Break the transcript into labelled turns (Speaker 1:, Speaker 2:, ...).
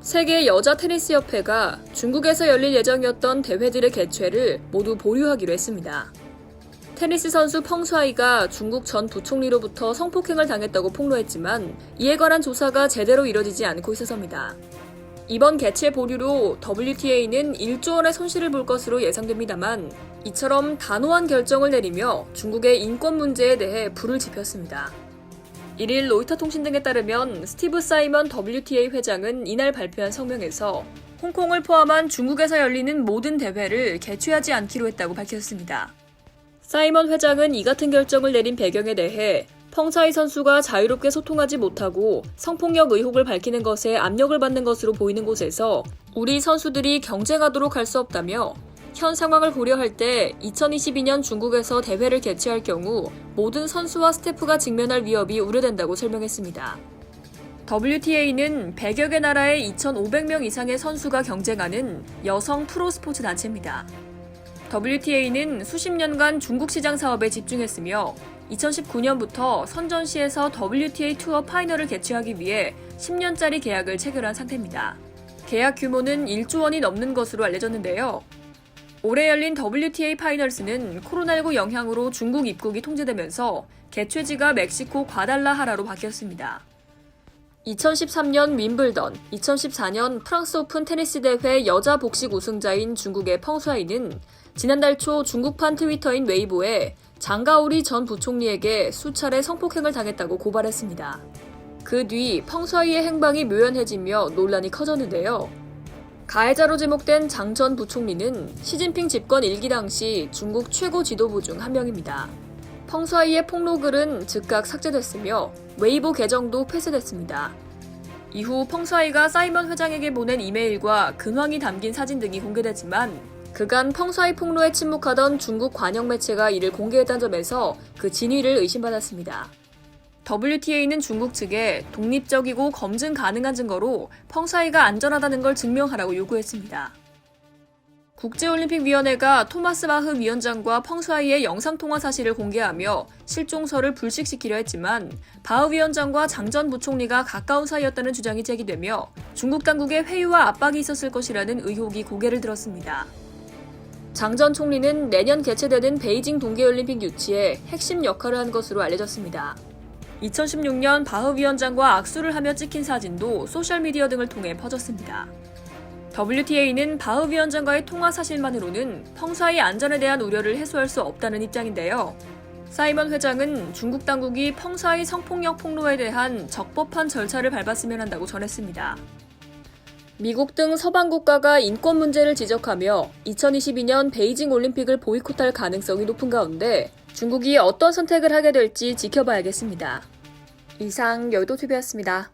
Speaker 1: 세계 여자 테니스 협회가 중국에서 열릴 예정이었던 대회들의 개최를 모두 보류하기로 했습니다. 테니스 선수 펑수아이가 중국 전 부총리로부터 성폭행을 당했다고 폭로했지만 이에 관한 조사가 제대로 이뤄지지 않고 있어서입니다. 이번 개최 보류로 WTA는 1조 원의 손실을 볼 것으로 예상됩니다만 이처럼 단호한 결정을 내리며 중국의 인권 문제에 대해 불을 지폈습니다. 1일 로이터 통신 등에 따르면 스티브 사이먼 WTA 회장은 이날 발표한 성명에서 홍콩을 포함한 중국에서 열리는 모든 대회를 개최하지 않기로 했다고 밝혔습니다. 사이먼 회장은 이 같은 결정을 내린 배경에 대해 펑사이 선수가 자유롭게 소통하지 못하고 성폭력 의혹을 밝히는 것에 압력을 받는 것으로 보이는 곳에서 우리 선수들이 경쟁하도록 할 수 없다며 현 상황을 고려할 때 2022년 중국에서 대회를 개최할 경우 모든 선수와 스태프가 직면할 위협이 우려된다고 설명했습니다. WTA는 100여 개 나라의 2,500명 이상의 선수가 경쟁하는 여성 프로스포츠 단체입니다. WTA는 수십 년간 중국 시장 사업에 집중했으며 2019년부터 선전시에서 WTA 투어 파이널을 개최하기 위해 10년짜리 계약을 체결한 상태입니다. 계약 규모는 1조 원이 넘는 것으로 알려졌는데요. 올해 열린 WTA 파이널스는 코로나19 영향으로 중국 입국이 통제되면서 개최지가 멕시코 과달라하라로 바뀌었습니다. 2013년 윈블던, 2014년 프랑스 오픈 테니스 대회 여자 복식 우승자인 중국의 펑수아이는 지난달 초 중국판 트위터인 웨이보에 장가오리 전 부총리에게 수차례 성폭행을 당했다고 고발했습니다. 그 뒤 펑수아이의 행방이 묘연해지며 논란이 커졌는데요. 가해자로 지목된 장 전 부총리는 시진핑 집권 1기 당시 중국 최고 지도부 중 한 명입니다. 펑수아이의 폭로글은 즉각 삭제됐으며 웨이보 계정도 폐쇄됐습니다. 이후 펑수아이가 사이먼 회장에게 보낸 이메일과 근황이 담긴 사진 등이 공개됐지만 그간 펑수아이 폭로에 침묵하던 중국 관영 매체가 이를 공개했다는 점에서 그 진위를 의심받았습니다. WTA는 중국 측에 독립적이고 검증 가능한 증거로 펑수아이가 안전하다는 걸 증명하라고 요구했습니다. 국제올림픽위원회가 토마스 바흐 위원장과 펑수아이의 영상통화 사실을 공개하며 실종설을 불식시키려 했지만 바흐 위원장과 장 전 부총리가 가까운 사이였다는 주장이 제기되며 중국 당국의 회유와 압박이 있었을 것이라는 의혹이 고개를 들었습니다. 장 전 총리는 내년 개최되는 베이징 동계올림픽 유치에 핵심 역할을 한 것으로 알려졌습니다. 2016년 바흐 위원장과 악수를 하며 찍힌 사진도 소셜미디어 등을 통해 퍼졌습니다. WTA는 바흐 위원장과의 통화 사실만으로는 펑수아이 안전에 대한 우려를 해소할 수 없다는 입장인데요. 사이먼 회장은 중국 당국이 펑수아이 성폭력 폭로에 대한 적법한 절차를 밟았으면 한다고 전했습니다. 미국 등 서방 국가가 인권 문제를 지적하며 2022년 베이징 올림픽을 보이콧할 가능성이 높은 가운데 중국이 어떤 선택을 하게 될지 지켜봐야겠습니다. 이상 여의도TV였습니다.